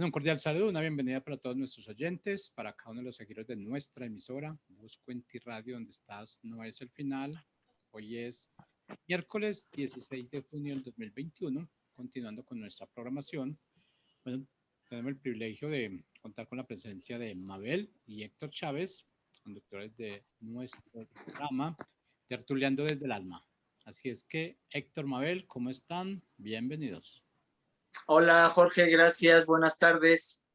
Un cordial saludo, una bienvenida para todos nuestros oyentes, para cada uno de los seguidores de nuestra emisora. Busco en ti radio, donde estás, no es el final. Hoy es miércoles 16 de junio del 2021, continuando con nuestra programación. Bueno, tenemos el privilegio de contar con la presencia de Mabel y Héctor Chávez, conductores de nuestro programa, Tertuleando desde el Alma. Así es que, Héctor, Mabel, ¿cómo están? Bienvenidos. Hola Jorge, gracias, buenas tardes.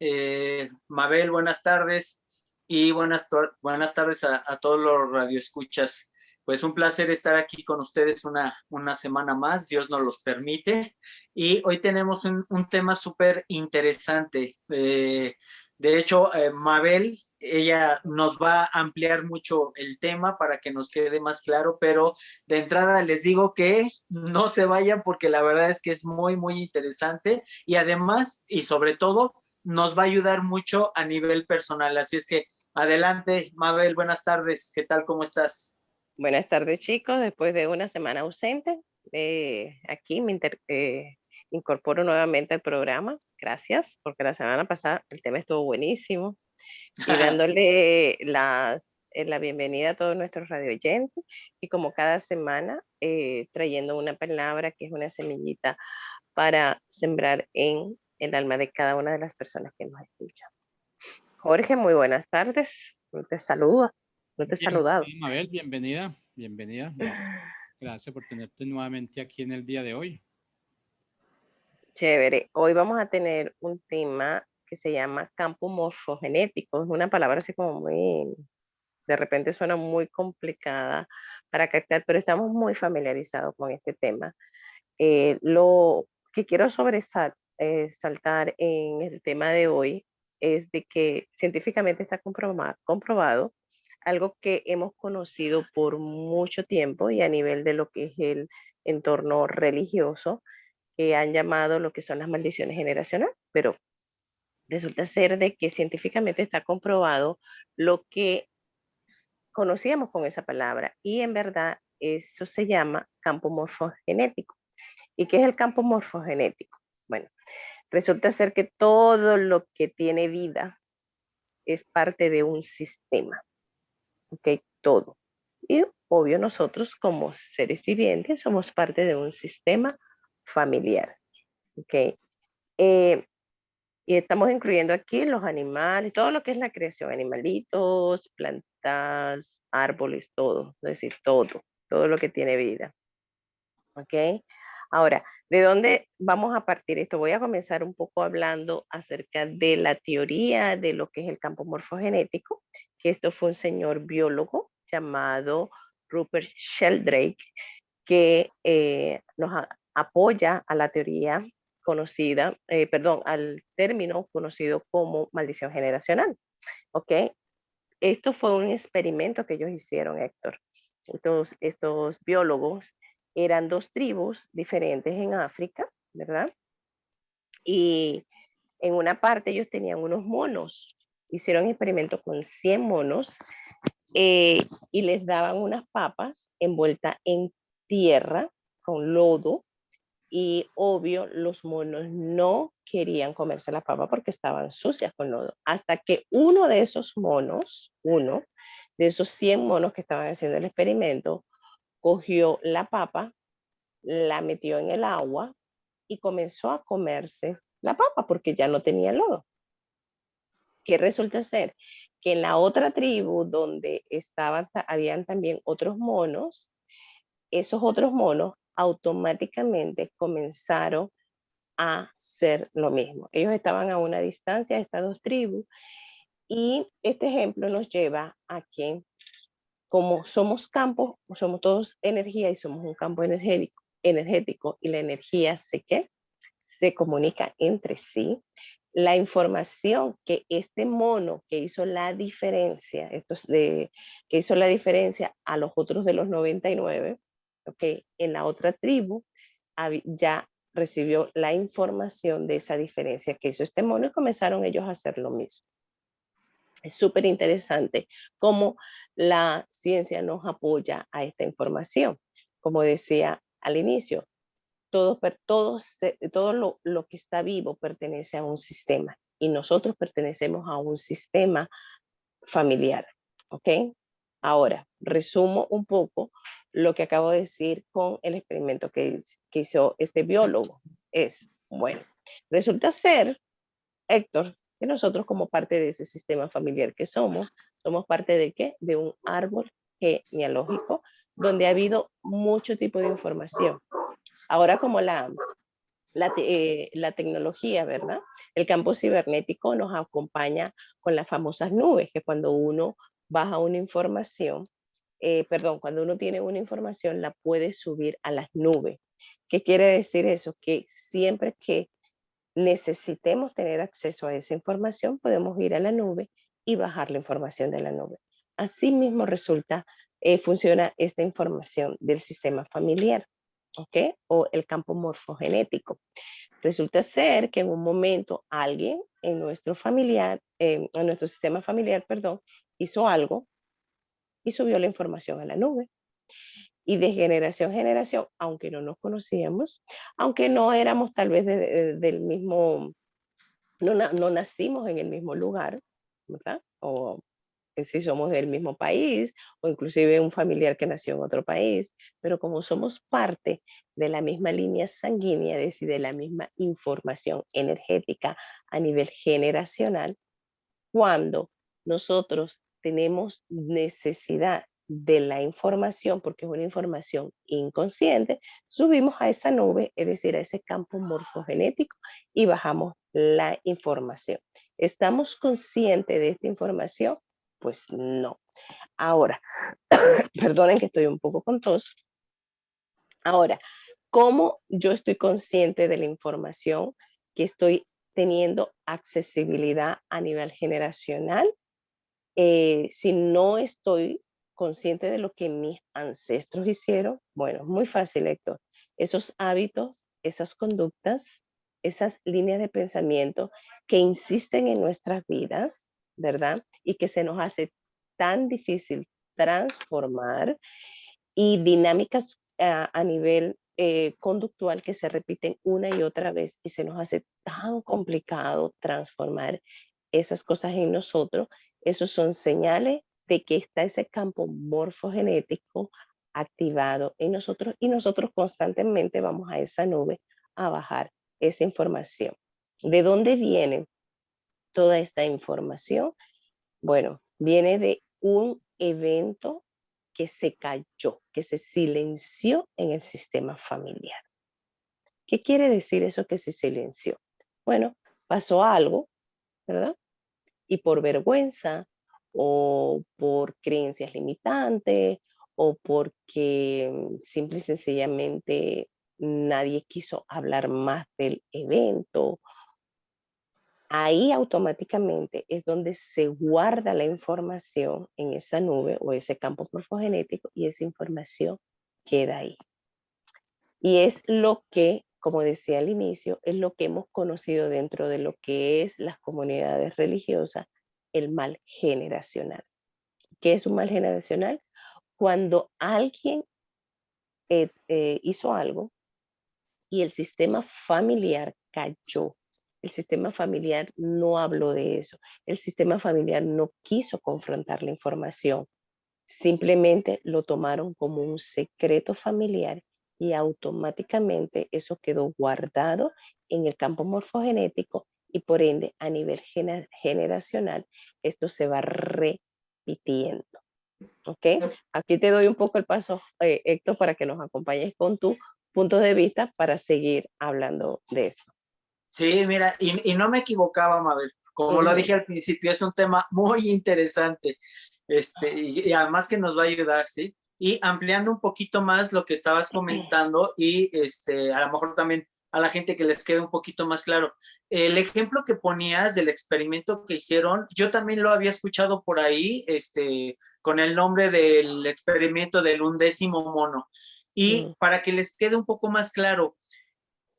Mabel, buenas tardes y buenas tardes a todos los radioescuchas. Pues un placer estar aquí con ustedes una semana más, Dios nos los permite. Y hoy tenemos un tema súper interesante. De hecho, Mabel, ella nos va a ampliar mucho el tema para que nos quede más claro, pero de entrada les digo que no se vayan porque la verdad es que es muy, muy interesante y además y sobre todo nos va a ayudar mucho a nivel personal. Así es que adelante, Mabel, buenas tardes. ¿Qué tal? ¿Cómo estás? Buenas tardes, chicos. Después de una semana ausente, aquí me incorporo nuevamente al programa. Gracias, porque la semana pasada el tema estuvo buenísimo. Y dándole la bienvenida a todos nuestros radioyentes y como cada semana trayendo una palabra que es una semillita para sembrar en el alma de cada una de las personas que nos escuchan. Jorge, muy buenas tardes. No te saludo, no te he saludado. Mabel, bienvenida, bienvenida. Gracias por tenerte nuevamente aquí en el día de hoy. Chévere. Hoy vamos a tener un tema que se llama campo morfogenético. Es una palabra así como muy, de repente suena muy complicada para captar, pero estamos muy familiarizados con este tema. Lo que quiero saltar en el tema de hoy es de que científicamente está comprobado algo que hemos conocido por mucho tiempo y a nivel de lo que es el entorno religioso, que han llamado lo que son las maldiciones generacionales, pero resulta ser de que científicamente está comprobado lo que conocíamos con esa palabra y en verdad eso se llama campo morfogenético. ¿Y qué es el campo morfogenético? Bueno, resulta ser que todo lo que tiene vida es parte de un sistema, ¿ok? Todo. Y obvio nosotros como seres vivientes somos parte de un sistema familiar, ¿ok? Y estamos incluyendo aquí los animales, todo lo que es la creación, animalitos, plantas, árboles, todo, es decir, todo lo que tiene vida. ¿Ok? Ahora, ¿de dónde vamos a partir esto? Voy a comenzar un poco hablando acerca de la teoría de lo que es el campo morfogenético, que esto fue un señor biólogo llamado Rupert Sheldrake, que nos apoya a la teoría conocida, al término conocido como maldición generacional. ¿Ok? Esto fue un experimento que ellos hicieron, Héctor. Estos biólogos eran dos tribus diferentes en África, ¿verdad? Y en una parte ellos tenían unos monos. Hicieron experimentos con 100 monos y les daban unas papas envueltas en tierra con lodo y obvio los monos no querían comerse la papa porque estaban sucias con lodo. Hasta que uno de esos monos, uno de esos 100 monos que estaban haciendo el experimento, cogió la papa, la metió en el agua y comenzó a comerse la papa porque ya no tenía lodo. ¿Qué resulta ser? Que en la otra tribu donde habían también otros monos, esos otros monos automáticamente comenzaron a hacer lo mismo. Ellos estaban a una distancia de estas dos tribus y este ejemplo nos lleva a que como somos campos, somos todos energía y somos un campo energético y la energía se comunica entre sí. La información que este mono que hizo la diferencia, que hizo la diferencia a los otros de los 99, okay, en la otra tribu ya recibió la información de esa diferencia que hizo este mono y comenzaron ellos a hacer lo mismo. Es súper interesante cómo la ciencia nos apoya a esta información. Como decía al inicio, todo lo que está vivo pertenece a un sistema y nosotros pertenecemos a un sistema familiar, ¿ok? Ahora, resumo un poco lo que acabo de decir con el experimento que hizo este biólogo. Bueno, resulta ser, Héctor, que nosotros como parte de ese sistema familiar que somos parte de ¿qué? De un árbol genealógico donde ha habido mucho tipo de información. Ahora como la tecnología, ¿verdad? El campo cibernético nos acompaña con las famosas nubes, que cuando uno baja una información, cuando uno tiene una información, la puede subir a las nubes. ¿Qué quiere decir eso? Que siempre que necesitemos tener acceso a esa información, podemos ir a la nube y bajar la información de la nube. Así mismo funciona esta información del sistema familiar, ¿ok? O el campo morfogenético. Resulta ser que en un momento alguien en nuestro sistema familiar, perdón, hizo algo y subió la información a la nube. Y de generación en generación, aunque no nos conocíamos, aunque no éramos tal vez del mismo, no nacimos en el mismo lugar, ¿verdad? O si somos del mismo país, o inclusive un familiar que nació en otro país, pero como somos parte de la misma línea sanguínea, es decir, de la misma información energética a nivel generacional, cuando nosotros tenemos necesidad de la información, porque es una información inconsciente, subimos a esa nube, es decir, a ese campo morfogenético y bajamos la información. ¿Estamos conscientes de esta información? Pues no. Ahora, perdonen que estoy un poco con tos. Ahora, ¿cómo yo estoy consciente de la información que estoy teniendo accesibilidad a nivel generacional? Si no estoy consciente de lo que mis ancestros hicieron, bueno, muy fácil, Héctor. Esos hábitos, esas conductas, esas líneas de pensamiento que insisten en nuestras vidas, ¿verdad? Y que se nos hace tan difícil transformar, y dinámicas a nivel conductual que se repiten una y otra vez y se nos hace tan complicado transformar esas cosas en nosotros. Esos son señales de que está ese campo morfogenético activado en nosotros y nosotros constantemente vamos a esa nube a bajar esa información. ¿De dónde viene toda esta información? Bueno, viene de un evento que se cayó, que se silenció en el sistema familiar. ¿Qué quiere decir eso que se silenció? Bueno, pasó algo, ¿verdad? Y por vergüenza o por creencias limitantes o porque simple y sencillamente nadie quiso hablar más del evento, ahí automáticamente es donde se guarda la información en esa nube o ese campo morfogenético y esa información queda ahí. Y es lo que, como decía al inicio, es lo que hemos conocido dentro de lo que es las comunidades religiosas, el mal generacional. ¿Qué es un mal generacional? Cuando alguien hizo algo y el sistema familiar cayó. El sistema familiar no habló de eso. El sistema familiar no quiso confrontar la información. Simplemente lo tomaron como un secreto familiar y automáticamente eso quedó guardado en el campo morfogenético y por ende a nivel generacional esto se va repitiendo. ¿Ok? Aquí te doy un poco el paso, Héctor, para que nos acompañes con tu punto de vista para seguir hablando de eso. Sí, mira, y no me equivocaba, Mabel. Como lo dije al principio, es un tema muy interesante, y además que nos va a ayudar, ¿sí? Y ampliando un poquito más lo que estabas comentando y a lo mejor también a la gente que les quede un poquito más claro. El ejemplo que ponías del experimento que hicieron, yo también lo había escuchado por ahí, con el nombre del experimento del 11º mono. Y para que les quede un poco más claro,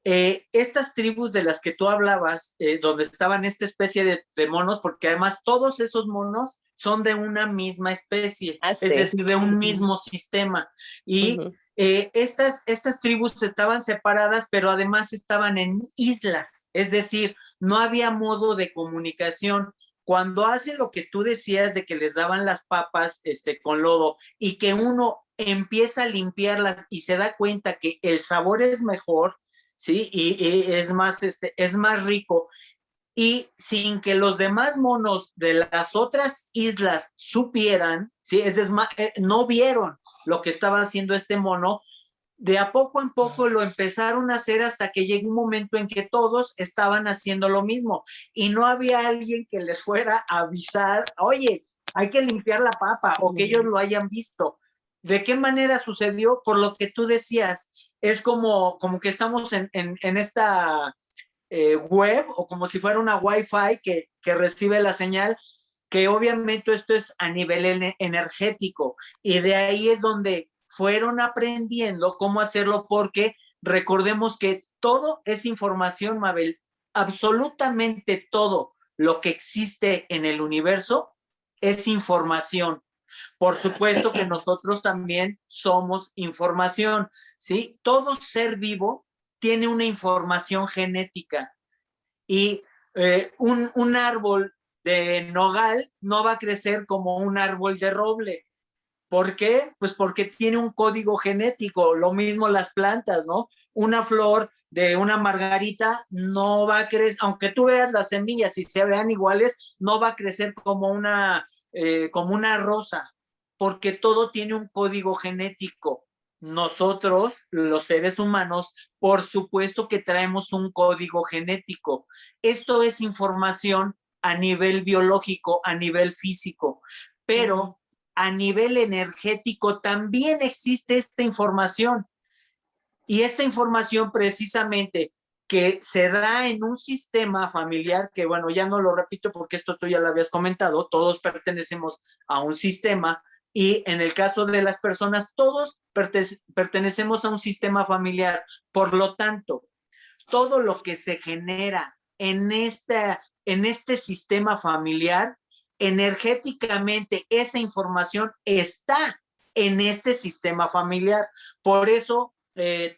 estas tribus de las que tú hablabas, donde estaban esta especie de monos, porque además todos esos monos son de una misma especie, es decir, de un mismo sistema. Y estas tribus estaban separadas, pero además estaban en islas, es decir, no había modo de comunicación. Cuando hacen lo que tú decías de que les daban las papas con lodo y que uno empieza a limpiarlas y se da cuenta que el sabor es mejor, ¿sí? Y es más rico. Y sin que los demás monos de las otras islas supieran, ¿sí? No vieron lo que estaba haciendo este mono, de a poco en poco lo empezaron a hacer hasta que llegó un momento en que todos estaban haciendo lo mismo y no había alguien que les fuera a avisar, oye, hay que limpiar la papa, o que ellos lo hayan visto. ¿De qué manera sucedió? Por lo que tú decías, es como que estamos en esta web, o como si fuera una Wi-Fi que recibe la señal, que obviamente esto es a nivel energético, y de ahí es donde fueron aprendiendo cómo hacerlo, porque recordemos que todo es información, Mabel, absolutamente todo lo que existe en el universo es información. Por supuesto que nosotros también somos información, ¿sí? Todo ser vivo tiene una información genética, y un árbol de nogal no va a crecer como un árbol de roble. ¿Por qué? Pues porque tiene un código genético. Lo mismo las plantas, ¿no? Una flor de una margarita no va a crecer, aunque tú veas las semillas y se vean iguales, no va a crecer como una rosa, porque todo tiene un código genético. Nosotros, los seres humanos, por supuesto que traemos un código genético. Esto es información a nivel biológico, a nivel físico, pero a nivel energético también existe esta información. Y esta información precisamente que se da en un sistema familiar, que bueno, ya no lo repito porque esto tú ya lo habías comentado, todos pertenecemos a un sistema, y en el caso de las personas, todos pertenecemos a un sistema familiar. Por lo tanto, todo lo que se genera en este sistema familiar, energéticamente esa información está en este sistema familiar. Por eso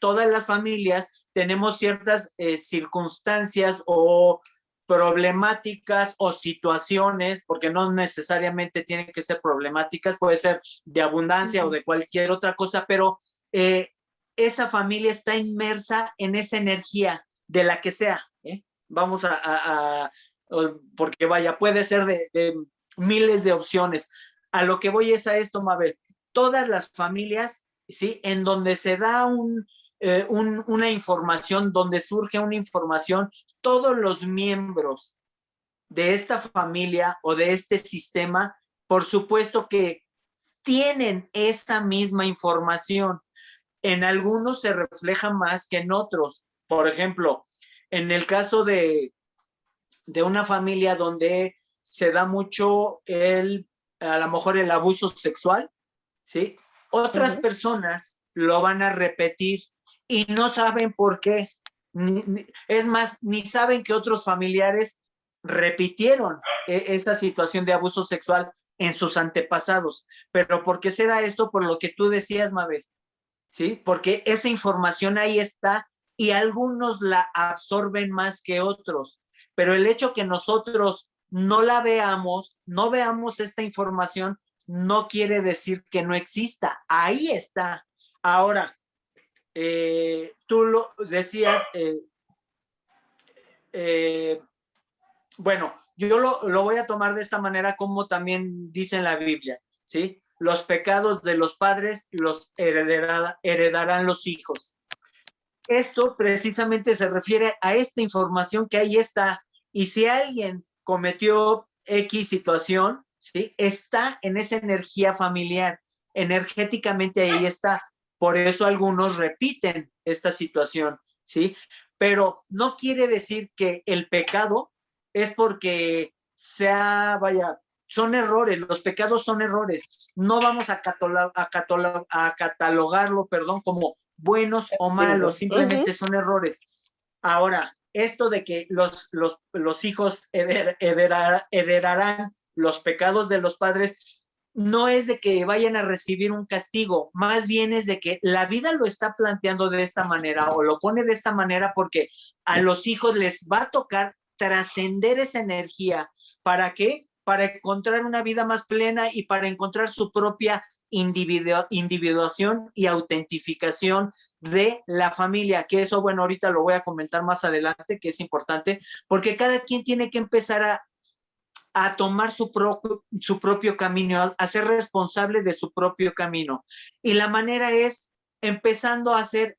todas las familias tenemos ciertas circunstancias o problemáticas o situaciones, porque no necesariamente tienen que ser problemáticas, puede ser de abundancia o de cualquier otra cosa, pero esa familia está inmersa en esa energía de la que sea, ¿eh? Vamos porque vaya, puede ser de miles de opciones. A lo que voy es a esto, Mabel. Todas las familias, ¿sí? En donde se da una información, donde surge una información, todos los miembros de esta familia o de este sistema, por supuesto que tienen esa misma información. En algunos se refleja más que en otros. Por ejemplo, en el caso de una familia donde se da mucho a lo mejor el abuso sexual, ¿sí? Otras personas lo van a repetir y no saben por qué. Es más, ni saben que otros familiares repitieron esa situación de abuso sexual en sus antepasados. Pero ¿por qué se da esto? Por lo que tú decías, Mabel, ¿sí? Porque esa información ahí está y algunos la absorben más que otros. Pero el hecho que nosotros no la veamos, no veamos esta información, no quiere decir que no exista. Ahí está. Ahora, tú lo decías, bueno, yo lo voy a tomar de esta manera, como también dice en la Biblia, ¿sí? Los pecados de los padres los heredarán los hijos. Esto precisamente se refiere a esta información que ahí está, y si alguien cometió X situación, ¿sí? Está en esa energía familiar, energéticamente ahí está. Por eso algunos repiten esta situación, ¿sí? Pero no quiere decir que el pecado es porque vaya, son errores, los pecados son errores. No vamos a catalogarlo, como buenos o malos, simplemente son errores. Ahora, esto de que los hijos heredarán los pecados de los padres, no es de que vayan a recibir un castigo, más bien es de que la vida lo está planteando de esta manera o lo pone de esta manera porque a los hijos les va a tocar trascender esa energía. ¿Para qué? Para encontrar una vida más plena y para encontrar su propia individuación y autentificación de la familia, que eso, bueno, ahorita lo voy a comentar más adelante, que es importante, porque cada quien tiene que empezar a tomar su propio camino, a ser responsable de su propio camino. Y la manera es empezando a ser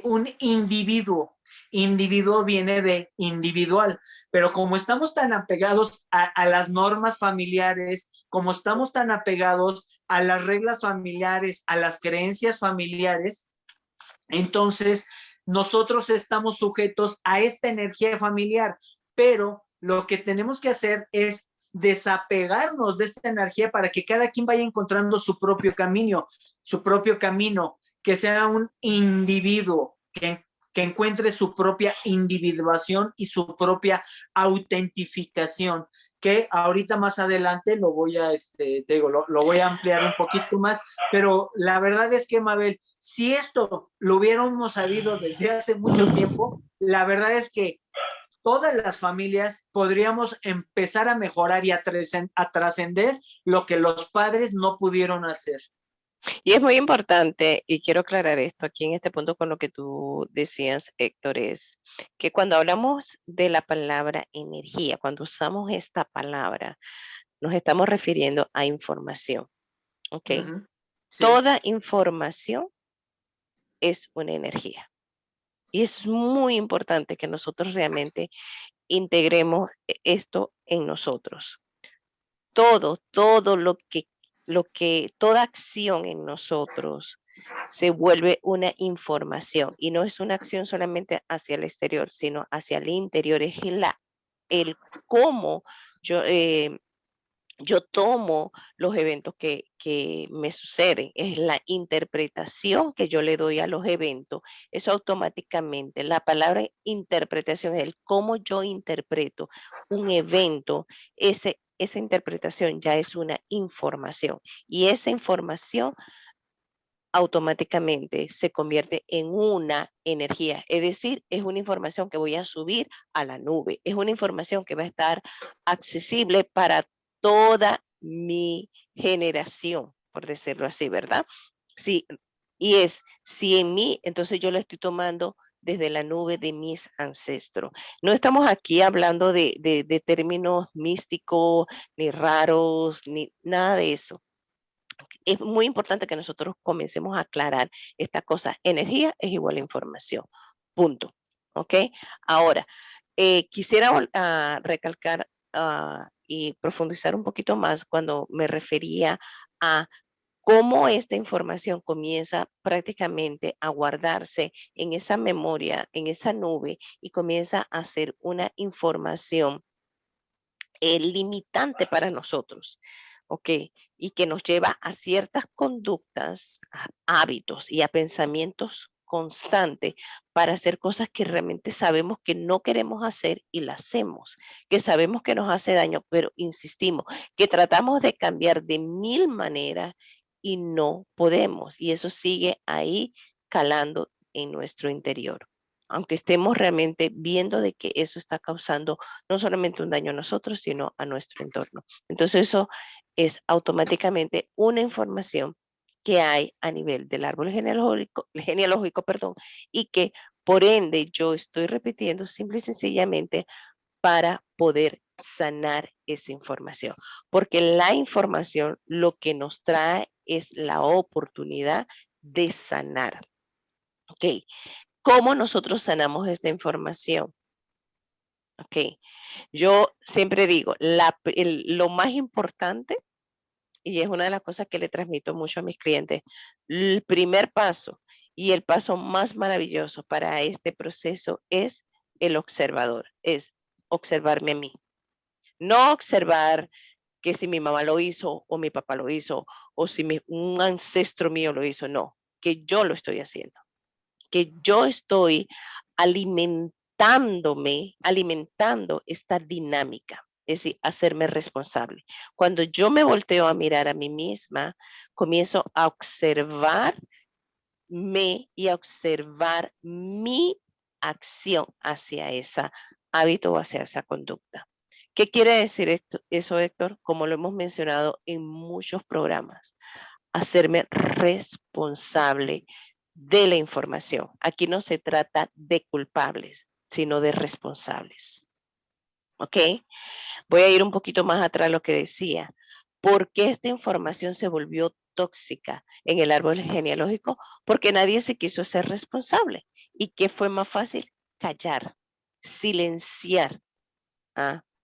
un individuo. Individuo viene de individual, pero como estamos tan apegados a las normas familiares, como estamos tan apegados a las reglas familiares, a las creencias familiares, entonces nosotros estamos sujetos a esta energía familiar, pero lo que tenemos que hacer es desapegarnos de esta energía para que cada quien vaya encontrando su propio camino, que sea un individuo, que encuentre su propia individuación y su propia autentificación, que ahorita más adelante lo voy a, te digo, lo voy a ampliar un poquito más, pero la verdad es que, Mabel, si esto lo hubiéramos sabido desde hace mucho tiempo, la verdad es que todas las familias podríamos empezar a mejorar y a trascender lo que los padres no pudieron hacer. Y es muy importante, y quiero aclarar esto aquí en este punto con lo que tú decías, Héctor, es que cuando hablamos de la palabra energía, cuando usamos esta palabra, nos estamos refiriendo a información, ¿ok? Sí. Toda información es una energía. Y es muy importante que nosotros realmente integremos esto en nosotros. Todo toda acción en nosotros se vuelve una información y no es una acción solamente hacia el exterior, sino hacia el interior. Es el cómo yo tomo los eventos que me suceden, es la interpretación que yo le doy a los eventos. Eso automáticamente, la palabra interpretación es el cómo yo interpreto un evento, esa interpretación ya es una información y esa información automáticamente se convierte en una energía, es decir, es una información que voy a subir a la nube, es una información que va a estar accesible para toda mi generación, por decirlo así, ¿verdad? Sí, y si en mí, entonces yo lo estoy tomando desde la nube de mis ancestros. No estamos aquí hablando de términos místicos, ni raros, ni nada de eso. Es muy importante que nosotros comencemos a aclarar esta cosa. Energía es igual a información. Punto. ¿Ok? Ahora, quisiera recalcar y profundizar un poquito más cuando me refería a cómo esta información comienza prácticamente a guardarse en esa memoria, en esa nube, y comienza a ser una información limitante para nosotros, ¿ok? Y que nos lleva a ciertas conductas, a hábitos y a pensamientos constantes para hacer cosas que realmente sabemos que no queremos hacer y las hacemos, que sabemos que nos hace daño, pero insistimos, que tratamos de cambiar de 1000 maneras y no podemos. Y eso sigue ahí calando en nuestro interior, aunque estemos realmente viendo de que eso está causando no solamente un daño a nosotros, sino a nuestro entorno. Entonces eso es automáticamente una información que hay a nivel del árbol genealógico, perdón, y que por ende yo estoy repitiendo simple y sencillamente para poder sanar esa información. Porque la información lo que nos trae es la oportunidad de sanar. ¿Ok? ¿Cómo nosotros sanamos esta información? Ok, yo siempre digo, lo más importante, y es una de las cosas que le transmito mucho a mis clientes, el primer paso y el paso más maravilloso para este proceso es el observador, es observarme a mí. No observar que si mi mamá lo hizo o mi papá lo hizo o si un ancestro mío lo hizo, no, que yo lo estoy haciendo, que yo estoy alimentando esta dinámica. es decir, hacerme responsable. Cuando yo me volteo a mirar a mí misma, comienzo a observarme y a observar mi acción hacia ese hábito o hacia esa conducta. ¿Qué quiere decir eso, Héctor? Como lo hemos mencionado en muchos programas, hacerme responsable de la información. Aquí no se trata de culpables, sino de responsables. ¿Ok? Voy a ir un poquito más atrás a lo que decía. ¿Por qué esta información se volvió tóxica en el árbol genealógico? Porque nadie se quiso ser responsable. ¿Y qué fue más fácil? Callar, silenciar,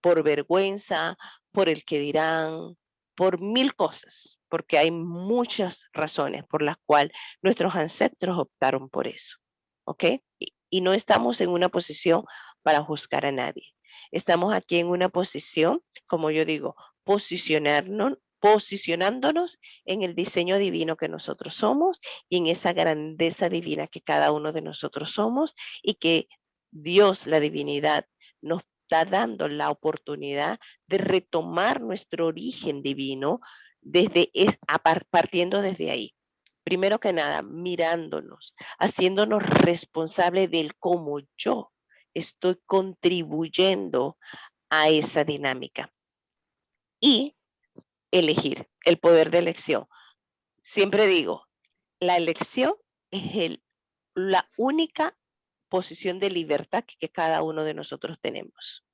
por vergüenza, por el que dirán, por mil cosas, porque hay muchas razones por las cuales nuestros ancestros optaron por eso. ¿Ok? Y no estamos en una posición para juzgar a nadie. Estamos aquí en una posición, como yo digo, posicionándonos en el diseño divino que nosotros somos y en esa grandeza divina que cada uno de nosotros somos y que Dios, la divinidad, nos está dando la oportunidad de retomar nuestro origen divino partiendo desde ahí. Primero que nada, mirándonos, haciéndonos responsables del cómo yo estoy contribuyendo a esa dinámica. Y elegir, el poder de elección. Siempre digo, la elección es la única posición de libertad que cada uno de nosotros tenemos.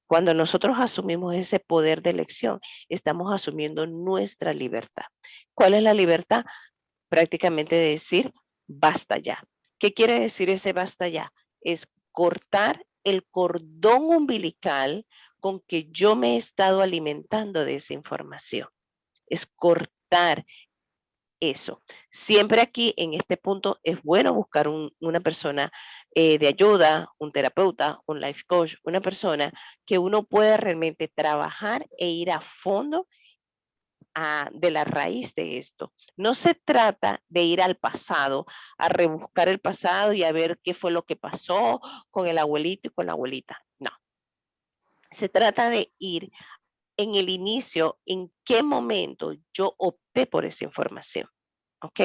Cuando nosotros asumimos ese poder de elección, estamos asumiendo nuestra libertad. ¿Cuál es la libertad? Prácticamente decir, basta ya. ¿Qué quiere decir ese basta ya? Es cortar el cordón umbilical con que yo me he estado alimentando de esa información. Es cortar eso. Siempre aquí en este punto es bueno buscar una persona de ayuda, un terapeuta, un life coach, una persona que uno pueda realmente trabajar e ir a fondo de la raíz de esto. No se trata de ir al pasado, a rebuscar el pasado y a ver qué fue lo que pasó con el abuelito y con la abuelita. No. Se trata de ir en el inicio, en qué momento yo opté por esa información. ¿Ok?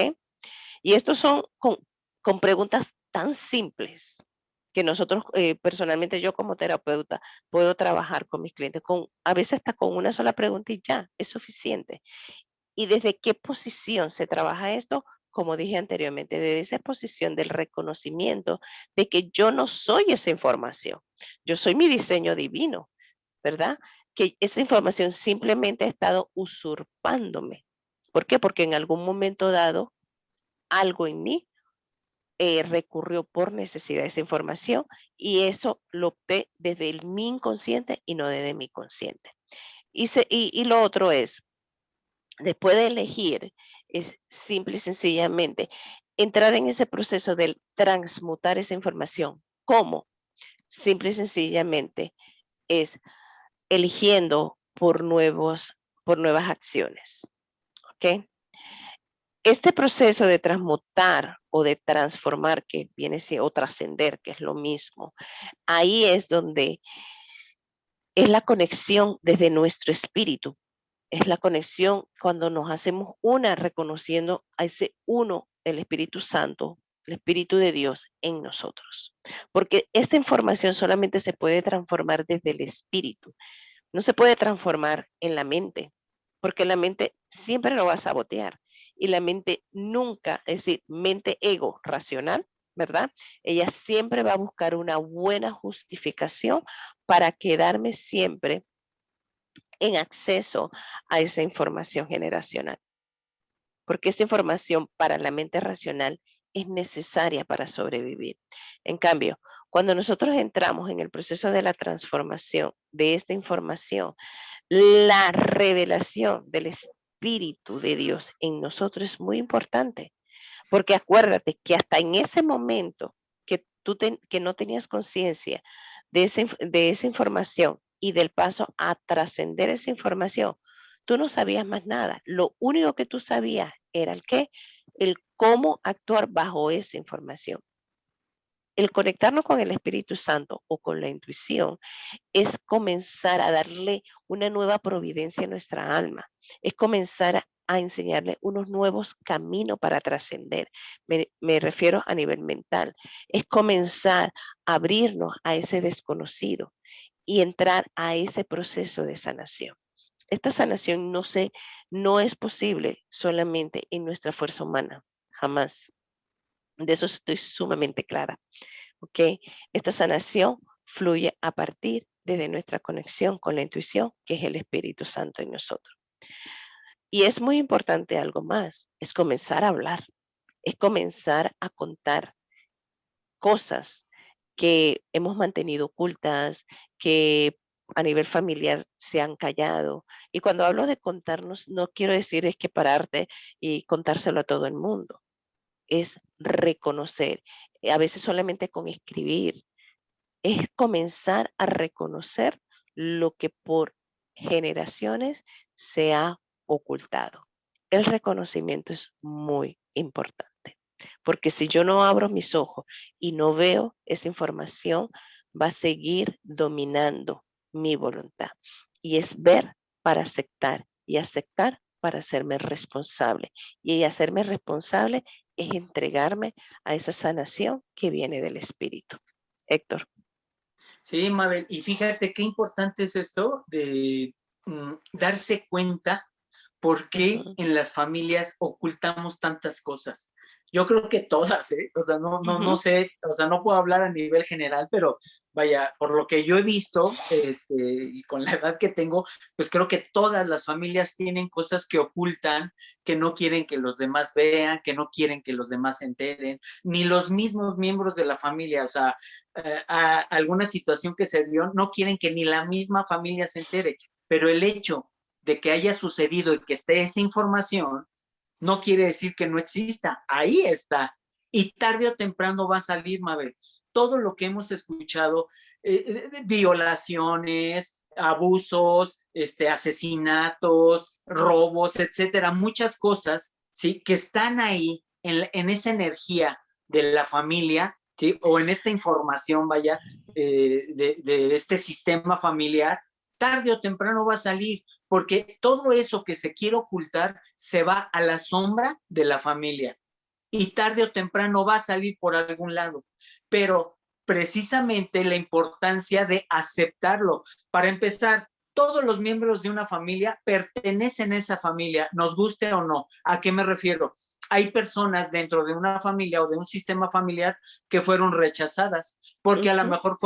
Y estos son con preguntas tan simples que nosotros, personalmente yo como terapeuta, puedo trabajar con mis clientes, a veces hasta con una sola pregunta y ya, es suficiente. ¿Y desde qué posición se trabaja esto? Como dije anteriormente, desde esa posición del reconocimiento de que yo no soy esa información, yo soy mi diseño divino, ¿verdad? Que esa información simplemente ha estado usurpándome. ¿Por qué? Porque en algún momento dado, algo en mí recurrió por necesidad de esa información y eso lo opté desde mi inconsciente y no desde mi consciente. Y lo otro es, después de elegir, es simple y sencillamente entrar en ese proceso de transmutar esa información. ¿Cómo? Simple y sencillamente es eligiendo por nuevas acciones. ¿Ok? Este proceso de transmutar o de transformar, que viene o trascender, que es lo mismo, ahí es donde es la conexión desde nuestro espíritu. Es la conexión cuando nos hacemos una reconociendo a ese uno, el Espíritu Santo, el Espíritu de Dios en nosotros. Porque esta información solamente se puede transformar desde el espíritu. No se puede transformar en la mente, porque la mente siempre lo va a sabotear. Y la mente nunca, es decir, mente ego racional, ¿verdad? Ella siempre va a buscar una buena justificación para quedarme siempre en acceso a esa información generacional. Porque esa información para la mente racional es necesaria para sobrevivir. En cambio, cuando nosotros entramos en el proceso de la transformación de esta información, la revelación del Espíritu de Dios en nosotros es muy importante. Porque acuérdate que hasta en ese momento que que no tenías conciencia de esa información y del paso a trascender esa información, tú no sabías más nada. Lo único que tú sabías era el cómo actuar bajo esa información. el conectarnos con el Espíritu Santo o con la intuición es comenzar a darle una nueva providencia a nuestra alma, es comenzar a enseñarle unos nuevos caminos para trascender. Me refiero a nivel mental. Es comenzar a abrirnos a ese desconocido y entrar a ese proceso de sanación. Esta sanación no es posible solamente en nuestra fuerza humana, jamás. De eso estoy sumamente clara. ¿Ok? Esta sanación fluye a partir de nuestra conexión con la intuición, que es el Espíritu Santo en nosotros. Y es muy importante algo más, es comenzar a hablar, es comenzar a contar cosas que hemos mantenido ocultas, que a nivel familiar se han callado. Y cuando hablo de contarnos, no quiero decir es que pararte y contárselo a todo el mundo, es reconocer, a veces solamente con escribir, es comenzar a reconocer lo que por generaciones se ha ocultado. El reconocimiento es muy importante, porque si yo no abro mis ojos y no veo esa información, va a seguir dominando mi voluntad. Y es ver para aceptar y aceptar para hacerme responsable. Y hacerme responsable es entregarme a esa sanación que viene del Espíritu. Héctor. Sí, Mabel, y fíjate qué importante es esto de darse cuenta por qué en las familias ocultamos tantas cosas. Yo creo que todas, ¿eh? O sea, no sé, o sea, no puedo hablar a nivel general, pero vaya, por lo que yo he visto, y con la edad que tengo, pues creo que todas las familias tienen cosas que ocultan, que no quieren que los demás vean, que no quieren que los demás se enteren, ni los mismos miembros de la familia, o sea, a alguna situación que se dio, no quieren que ni la misma familia se entere, pero el hecho de que haya sucedido y que esté esa información, no quiere decir que no exista, ahí está. Y tarde o temprano va a salir, Mabel. Todo lo que hemos escuchado, violaciones, abusos, asesinatos, robos, etcétera, muchas cosas, ¿sí? Que están ahí en esa energía de la familia, ¿sí? O en esta información, vaya, de este sistema familiar, tarde o temprano va a salir, porque todo eso que se quiere ocultar se va a la sombra de la familia y tarde o temprano va a salir por algún lado. Pero precisamente la importancia de aceptarlo. Para empezar, todos los miembros de una familia pertenecen a esa familia, nos guste o no. ¿A qué me refiero? Hay personas dentro de una familia o de un sistema familiar que fueron rechazadas porque a lo mejor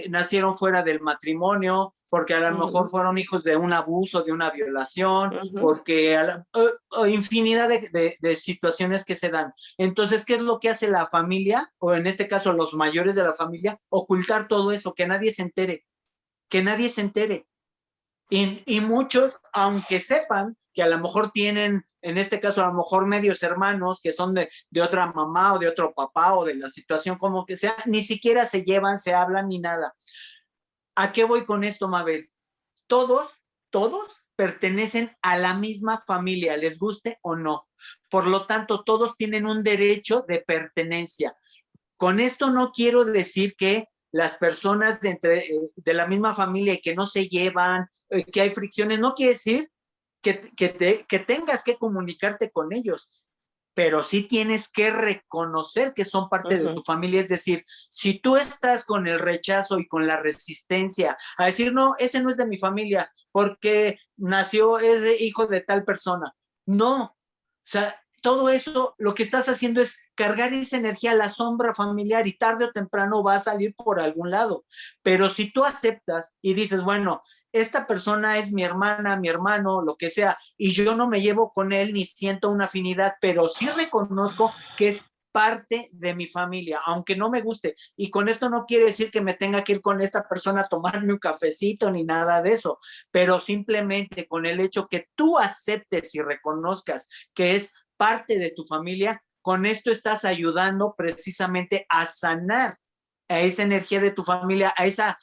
nacieron fuera del matrimonio, porque a lo mejor fueron hijos de un abuso, de una violación, porque infinidad de situaciones que se dan. Entonces, ¿qué es lo que hace la familia? O en este caso, los mayores de la familia, ocultar todo eso, que nadie se entere, que nadie se entere. Y muchos, aunque sepan que a lo mejor tienen, en este caso, a lo mejor medios hermanos que son de otra mamá o de otro papá o de la situación como que sea, ni siquiera se llevan, se hablan ni nada. ¿A qué voy con esto, Mabel? Todos pertenecen a la misma familia, les guste o no. Por lo tanto, todos tienen un derecho de pertenencia. Con esto no quiero decir que las personas de la misma familia y que no se llevan, que hay fricciones, no quiere decir que tengas que comunicarte con ellos, pero sí tienes que reconocer que son parte de tu familia. Es decir, si tú estás con el rechazo y con la resistencia a decir, no, ese no es de mi familia porque nació, es hijo de tal persona. No, o sea, todo eso lo que estás haciendo es cargar esa energía a la sombra familiar y tarde o temprano va a salir por algún lado. Pero si tú aceptas y dices, bueno, esta persona es mi hermana, mi hermano, lo que sea, y yo no me llevo con él ni siento una afinidad, pero sí reconozco que es parte de mi familia, aunque no me guste. Y con esto no quiere decir que me tenga que ir con esta persona a tomarme un cafecito ni nada de eso, pero simplemente con el hecho que tú aceptes y reconozcas que es parte de tu familia, con esto estás ayudando precisamente a sanar a esa energía de tu familia, a esa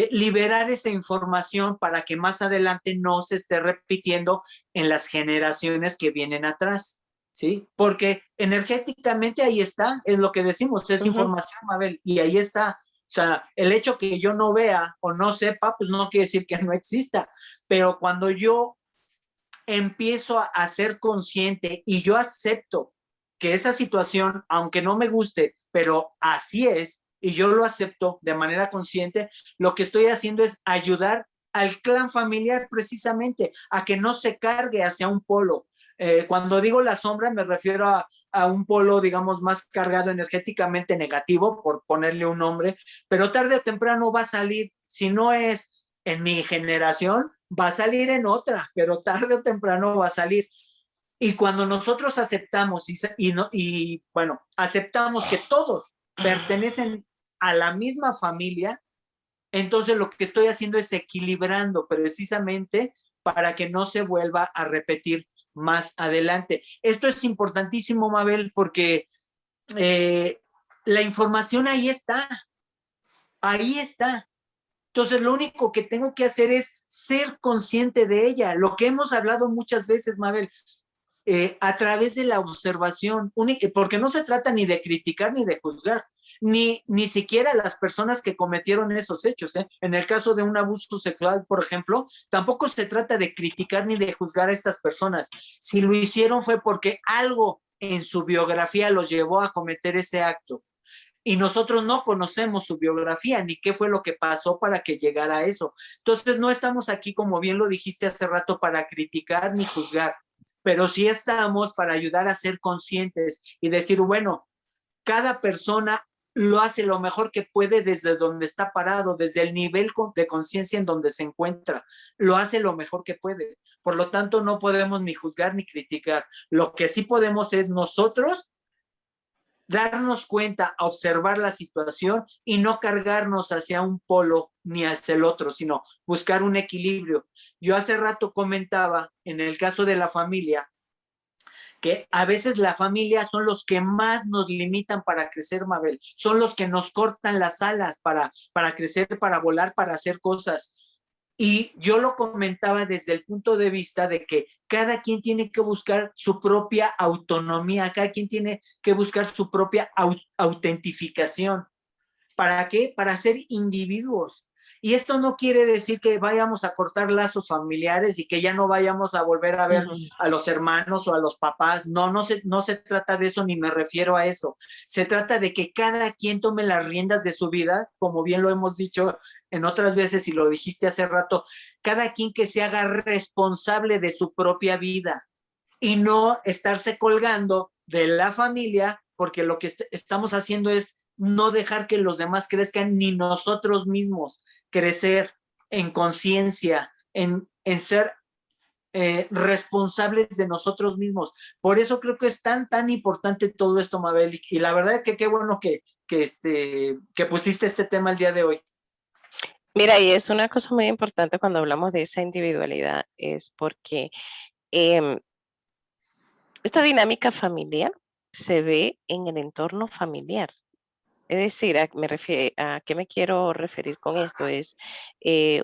liberar esa información para que más adelante no se esté repitiendo en las generaciones que vienen atrás. ¿sí? Porque energéticamente ahí está, es lo que decimos, es información, Mabel, y ahí está. O sea, el hecho que yo no vea o no sepa, pues no quiere decir que no exista, pero cuando yo empiezo a ser consciente y yo acepto que esa situación, aunque no me guste, pero así es, y yo lo acepto de manera consciente, lo que estoy haciendo es ayudar al clan familiar precisamente a que no se cargue hacia un polo. Cuando digo la sombra me refiero a un polo, digamos, más cargado energéticamente negativo, por ponerle un nombre, pero tarde o temprano va a salir, si no es en mi generación, va a salir en otra, pero tarde o temprano va a salir. Y cuando nosotros aceptamos bueno, aceptamos que todos pertenecen a la misma familia, entonces lo que estoy haciendo es equilibrando precisamente para que no se vuelva a repetir más adelante. Esto es importantísimo, Mabel, porque la información ahí está, ahí está. Entonces, lo único que tengo que hacer es ser consciente de ella, lo que hemos hablado muchas veces, Mabel, a través de la observación, porque no se trata ni de criticar ni de juzgar, ni siquiera las personas que cometieron esos hechos. En el caso de un abuso sexual, por ejemplo, tampoco se trata de criticar ni de juzgar a estas personas. Si lo hicieron fue porque algo en su biografía los llevó a cometer ese acto. Y nosotros no conocemos su biografía ni qué fue lo que pasó para que llegara a eso. Entonces no estamos aquí, como bien lo dijiste hace rato, para criticar ni juzgar, pero sí estamos para ayudar a ser conscientes y decir, bueno, cada persona lo hace lo mejor que puede desde donde está parado, desde el nivel de conciencia en donde se encuentra, lo hace lo mejor que puede. Por lo tanto, no podemos ni juzgar ni criticar. Lo que sí podemos es nosotros darnos cuenta, observar la situación y no cargarnos hacia un polo ni hacia el otro, sino buscar un equilibrio. Yo hace rato comentaba, en el caso de la familia, que a veces la familia son los que más nos limitan para crecer, Mabel, son los que nos cortan las alas para crecer, para volar, para hacer cosas. Y yo lo comentaba desde el punto de vista de que cada quien tiene que buscar su propia autonomía, cada quien tiene que buscar su propia autentificación. ¿Para qué? Para ser individuos. Y esto no quiere decir que vayamos a cortar lazos familiares y que ya no vayamos a volver a ver a los hermanos o a los papás. No, no se trata de eso, ni me refiero a eso. Se trata de que cada quien tome las riendas de su vida, como bien lo hemos dicho en otras veces y lo dijiste hace rato, cada quien que se haga responsable de su propia vida y no estarse colgando de la familia, porque lo que estamos haciendo es no dejar que los demás crezcan, ni nosotros mismos crecer en conciencia, en ser responsables de nosotros mismos. Por eso creo que es tan importante todo esto, Mabel, y la verdad es que qué bueno que pusiste este tema el día de hoy. Mira, y es una cosa muy importante cuando hablamos de esa individualidad, es porque esta dinámica familiar se ve en el entorno familiar. Es decir, ¿a qué me quiero referir con esto? Es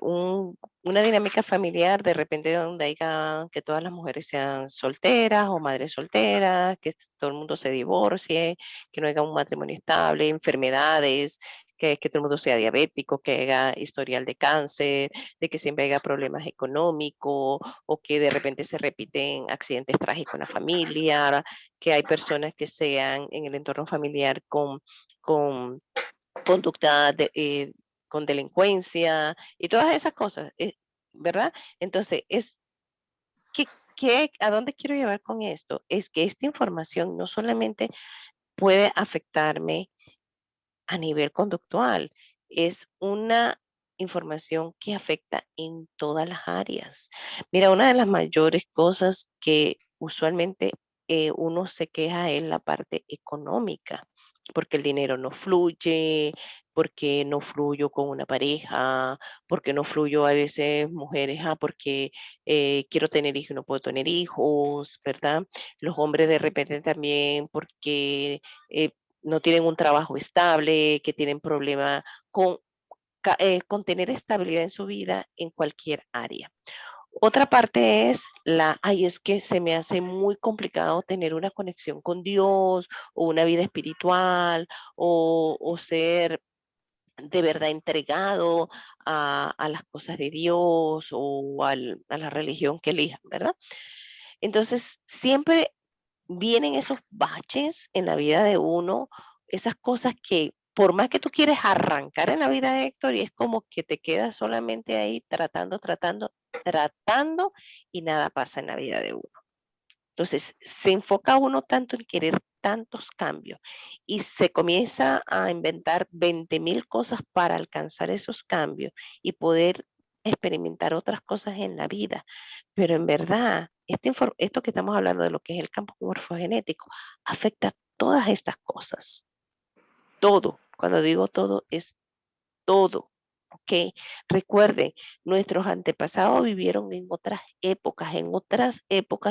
una dinámica familiar de repente donde haya que todas las mujeres sean solteras o madres solteras, que todo el mundo se divorcie, que no haya un matrimonio estable, enfermedades, que todo el mundo sea diabético, que haya historial de cáncer, de que siempre haya problemas económicos o que de repente se repiten accidentes trágicos en la familia, que hay personas que sean en el entorno familiar con conducta, con delincuencia y todas esas cosas, ¿verdad? Entonces, ¿a dónde quiero llevar con esto? Es que esta información no solamente puede afectarme a nivel conductual, es una información que afecta en todas las áreas. Mira, una de las mayores cosas que usualmente uno se queja es la parte económica, porque el dinero no fluye, porque no fluyo con una pareja, porque no fluyo a veces mujeres, porque quiero tener hijos y no puedo tener hijos, ¿verdad? Los hombres de repente también porque no tienen un trabajo estable, que tienen problemas con tener estabilidad en su vida en cualquier área. Otra parte es ay, es que se me hace muy complicado tener una conexión con Dios o una vida espiritual o ser de verdad entregado a las cosas de Dios o a la religión que elijan, ¿verdad? Entonces, siempre vienen esos baches en la vida de uno, esas cosas que por más que tú quieres arrancar en la vida de Héctor, y es como que te quedas solamente ahí tratando y nada pasa en la vida de uno. Entonces, se enfoca uno tanto en querer tantos cambios y se comienza a inventar 20,000 cosas para alcanzar esos cambios y poder experimentar otras cosas en la vida. Pero en verdad, esto que estamos hablando de lo que es el campo morfogenético afecta todas estas cosas. Todo. Cuando digo todo, es todo. ¿Ok? Recuerden, nuestros antepasados vivieron en otras épocas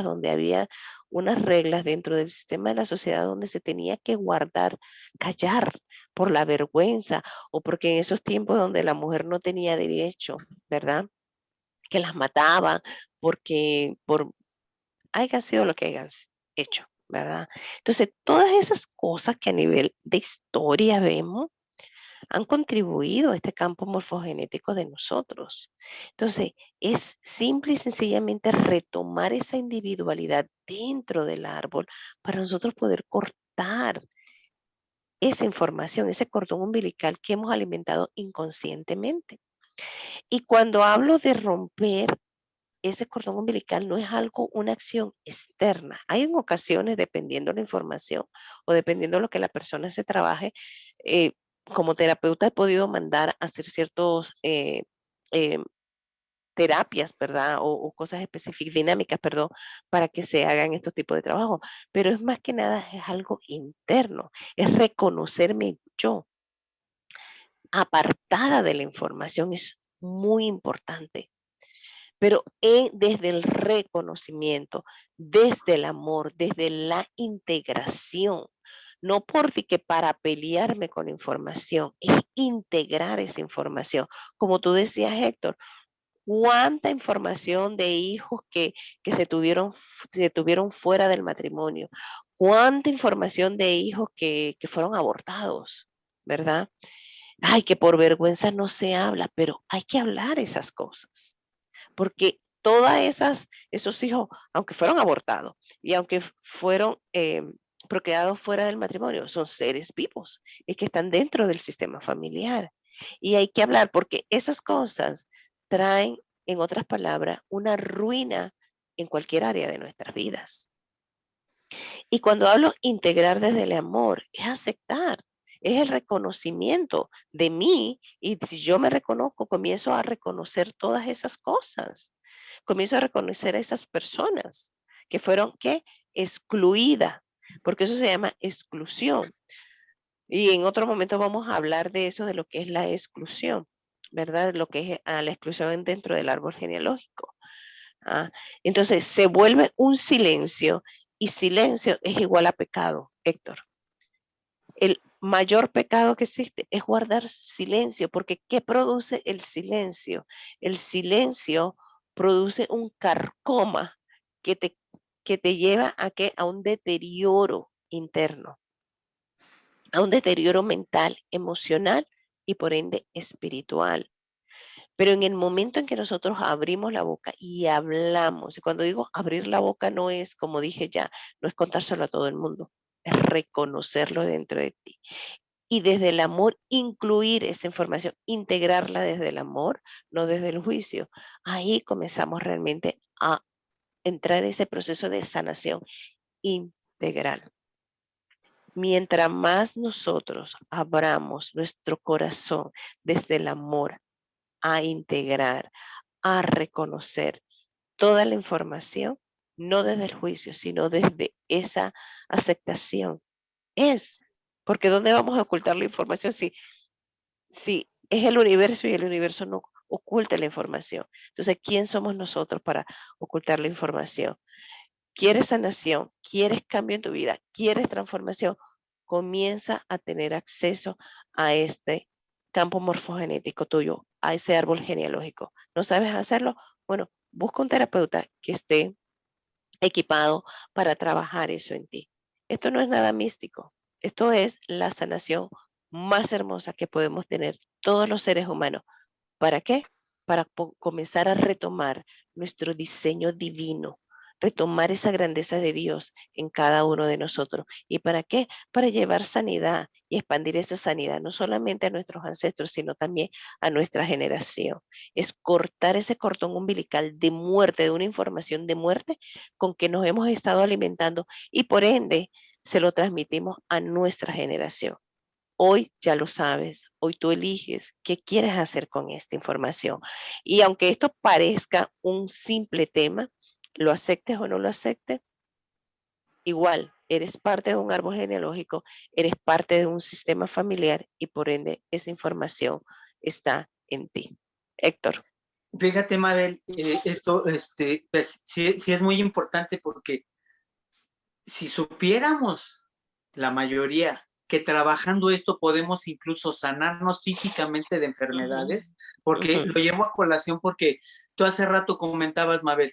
donde había unas reglas dentro del sistema de la sociedad donde se tenía que guardar, callar por la vergüenza o porque en esos tiempos donde la mujer no tenía derecho, ¿verdad? Que las mataban haya sido lo que hayan hecho, ¿verdad? Entonces, todas esas cosas que a nivel de historia vemos, han contribuido a este campo morfogenético de nosotros. Entonces, es simple y sencillamente retomar esa individualidad dentro del árbol para nosotros poder cortar esa información, ese cordón umbilical que hemos alimentado inconscientemente. Y cuando hablo de romper ese cordón umbilical, no es algo, una acción externa. Hay en ocasiones, dependiendo de la información o dependiendo de lo que la persona se trabaje, como terapeuta he podido mandar a hacer ciertos terapias, ¿verdad? O cosas específicas, dinámicas, perdón, para que se hagan estos tipos de trabajo. Pero es más que nada, es algo interno, es reconocerme yo, apartada de la información, es muy importante. Pero desde el reconocimiento, desde el amor, desde la integración, no porque que para pelearme con la información, es integrar esa información. Como tú decías, Héctor, cuánta información de hijos que se tuvieron fuera del matrimonio, cuánta información de hijos que fueron abortados, ¿verdad? Ay, que por vergüenza no se habla, pero hay que hablar esas cosas porque esos hijos, aunque fueron abortados y aunque fueron procreados fuera del matrimonio, son seres vivos y que están dentro del sistema familiar. Y hay que hablar porque esas cosas traen, en otras palabras, una ruina en cualquier área de nuestras vidas. Y cuando hablo integrar desde el amor, es aceptar, es el reconocimiento de mí y si yo me reconozco, comienzo a reconocer todas esas cosas. Comienzo a reconocer a esas personas que fueron, ¿qué? Excluidas, porque eso se llama exclusión. Y en otro momento vamos a hablar de eso, de lo que es la exclusión, ¿verdad? Lo que es la exclusión dentro del árbol genealógico. ¿Ah? Entonces se vuelve un silencio y silencio es igual a pecado, Héctor. El mayor pecado que existe es guardar silencio, porque ¿qué produce el silencio? El silencio produce un carcoma que te lleva a, ¿qué? A un deterioro interno, a un deterioro mental, emocional y por ende espiritual. Pero en el momento en que nosotros abrimos la boca y hablamos, y cuando digo abrir la boca no es, como dije ya, no es contárselo a todo el mundo, es reconocerlo dentro de ti. Y desde el amor incluir esa información, integrarla desde el amor, no desde el juicio. Ahí comenzamos realmente a entrar en ese proceso de sanación integral. Mientras más nosotros abramos nuestro corazón desde el amor a integrar, a reconocer toda la información, no desde el juicio, sino desde esa aceptación. Porque ¿dónde vamos a ocultar la información si es el universo y el universo no oculta la información? Entonces, ¿quién somos nosotros para ocultar la información? ¿Quieres sanación? ¿Quieres cambio en tu vida? ¿Quieres transformación? Comienza a tener acceso a este campo morfogenético tuyo, a ese árbol genealógico. ¿No sabes hacerlo? Bueno, busca un terapeuta que esté equipado para trabajar eso en ti. Esto no es nada místico. Esto es la sanación más hermosa que podemos tener todos los seres humanos. ¿Para qué? Para comenzar a retomar nuestro diseño divino, retomar esa grandeza de Dios en cada uno de nosotros. ¿Y para qué? Para llevar sanidad y expandir esa sanidad, no solamente a nuestros ancestros, sino también a nuestra generación. Es cortar ese cordón umbilical de muerte, de una información de muerte con que nos hemos estado alimentando y por ende se lo transmitimos a nuestra generación. Hoy ya lo sabes, hoy tú eliges qué quieres hacer con esta información. Y aunque esto parezca un simple tema, lo aceptes o no lo aceptes, igual eres parte de un árbol genealógico, eres parte de un sistema familiar y por ende esa información está en ti. Héctor. Fíjate, Mabel, esto pues, sí es muy importante porque si supiéramos la mayoría que trabajando esto podemos incluso sanarnos físicamente de enfermedades, porque lo llevo a colación porque tú hace rato comentabas, Mabel,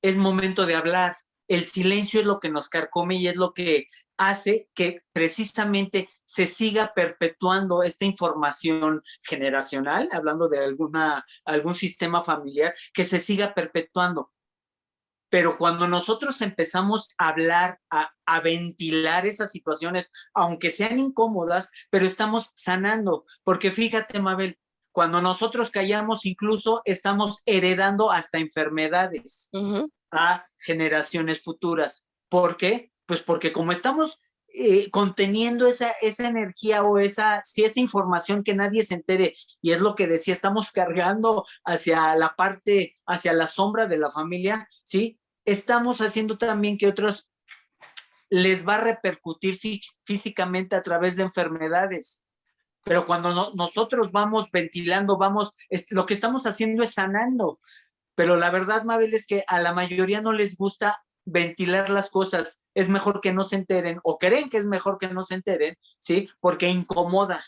es momento de hablar. El silencio es lo que nos carcome y es lo que hace que precisamente se siga perpetuando esta información generacional, hablando de algún sistema familiar, que se siga perpetuando. Pero cuando nosotros empezamos a hablar, a ventilar esas situaciones, aunque sean incómodas, pero estamos sanando, porque fíjate, Mabel, cuando nosotros callamos, incluso estamos heredando hasta enfermedades a generaciones futuras. ¿Por qué? Pues porque como estamos conteniendo esa energía o esa información que nadie se entere, y es lo que decía, estamos cargando hacia la parte, hacia la sombra de la familia, ¿sí? Estamos haciendo también que otros les va a repercutir físicamente a través de enfermedades. Pero cuando nosotros vamos ventilando, lo que estamos haciendo es sanando. Pero la verdad, Mabel, es que a la mayoría no les gusta ventilar las cosas. Es mejor que no se enteren, o creen que es mejor que no se enteren, ¿sí? Porque incomoda.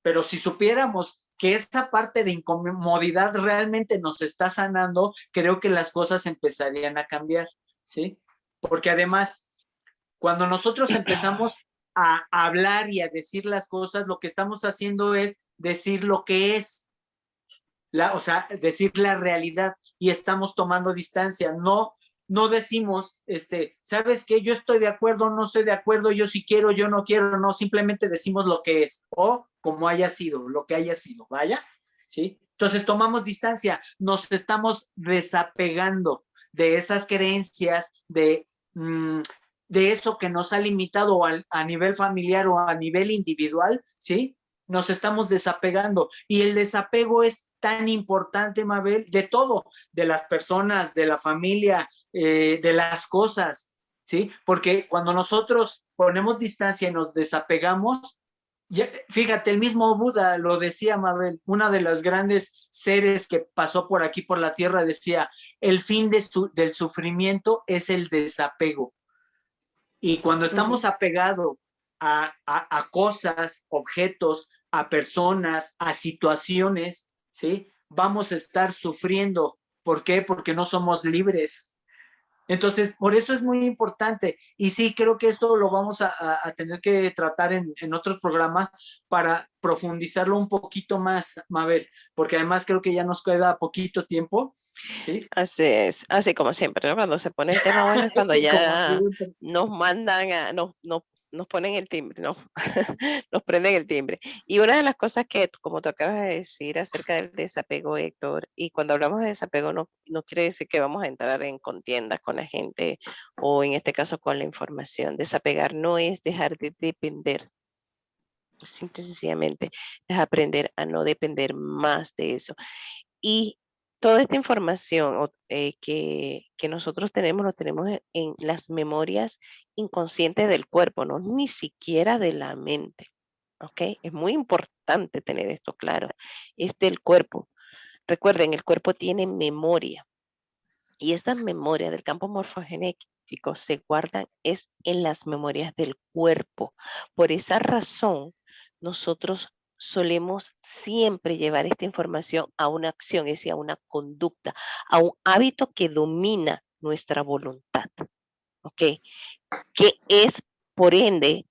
Pero si supiéramos que esta parte de incomodidad realmente nos está sanando, creo que las cosas empezarían a cambiar, ¿sí? Porque además, cuando nosotros empezamos a hablar y a decir las cosas, lo que estamos haciendo es decir lo que es, o sea, decir la realidad, y estamos tomando distancia. No decimos, ¿sabes qué? Yo estoy de acuerdo, no estoy de acuerdo, yo sí quiero, yo no quiero, no, simplemente decimos lo que es, o como haya sido, lo que haya sido, vaya, ¿sí? Entonces tomamos distancia, nos estamos desapegando de esas creencias, de eso que nos ha limitado a nivel familiar o a nivel individual, ¿sí? Nos estamos desapegando, y el desapego es tan importante, Mabel, de todo, de las personas, de la familia, de las cosas, ¿sí? Porque cuando nosotros ponemos distancia y nos desapegamos, fíjate, el mismo Buda lo decía, Mabel, una de las grandes seres que pasó por aquí, por la tierra, decía, el fin del sufrimiento es el desapego. Y cuando estamos apegados a cosas, objetos, a personas, a situaciones, ¿sí? Vamos a estar sufriendo. ¿Por qué? Porque no somos libres. Entonces, por eso es muy importante. Y sí, creo que esto lo vamos a tener que tratar en otros programas para profundizarlo un poquito más, Mabel, porque además creo que ya nos queda poquito tiempo, ¿sí? Así es, así como siempre, ¿no? Cuando se pone el tema bueno es cuando Sí, ya nos mandan nos ponen el timbre, ¿no? Nos prenden el timbre. Y una de las cosas que, como tú acabas de decir acerca del desapego, Héctor, y cuando hablamos de desapego no quiere decir que vamos a entrar en contiendas con la gente o en este caso con la información. Desapegar no es dejar de depender. Simple y sencillamente es aprender a no depender más de eso. Y toda esta información que nosotros tenemos, lo tenemos en las memorias inconscientes del cuerpo, no ni siquiera de la mente. ¿Ok? Es muy importante tener esto claro. Es del cuerpo. Recuerden, el cuerpo tiene memoria. Y estas memorias del campo morfogenético se guardan es en las memorias del cuerpo. Por esa razón, nosotros solemos siempre llevar esta información a una acción, es decir, a una conducta, a un hábito que domina nuestra voluntad, ¿ok? Que es, por ende,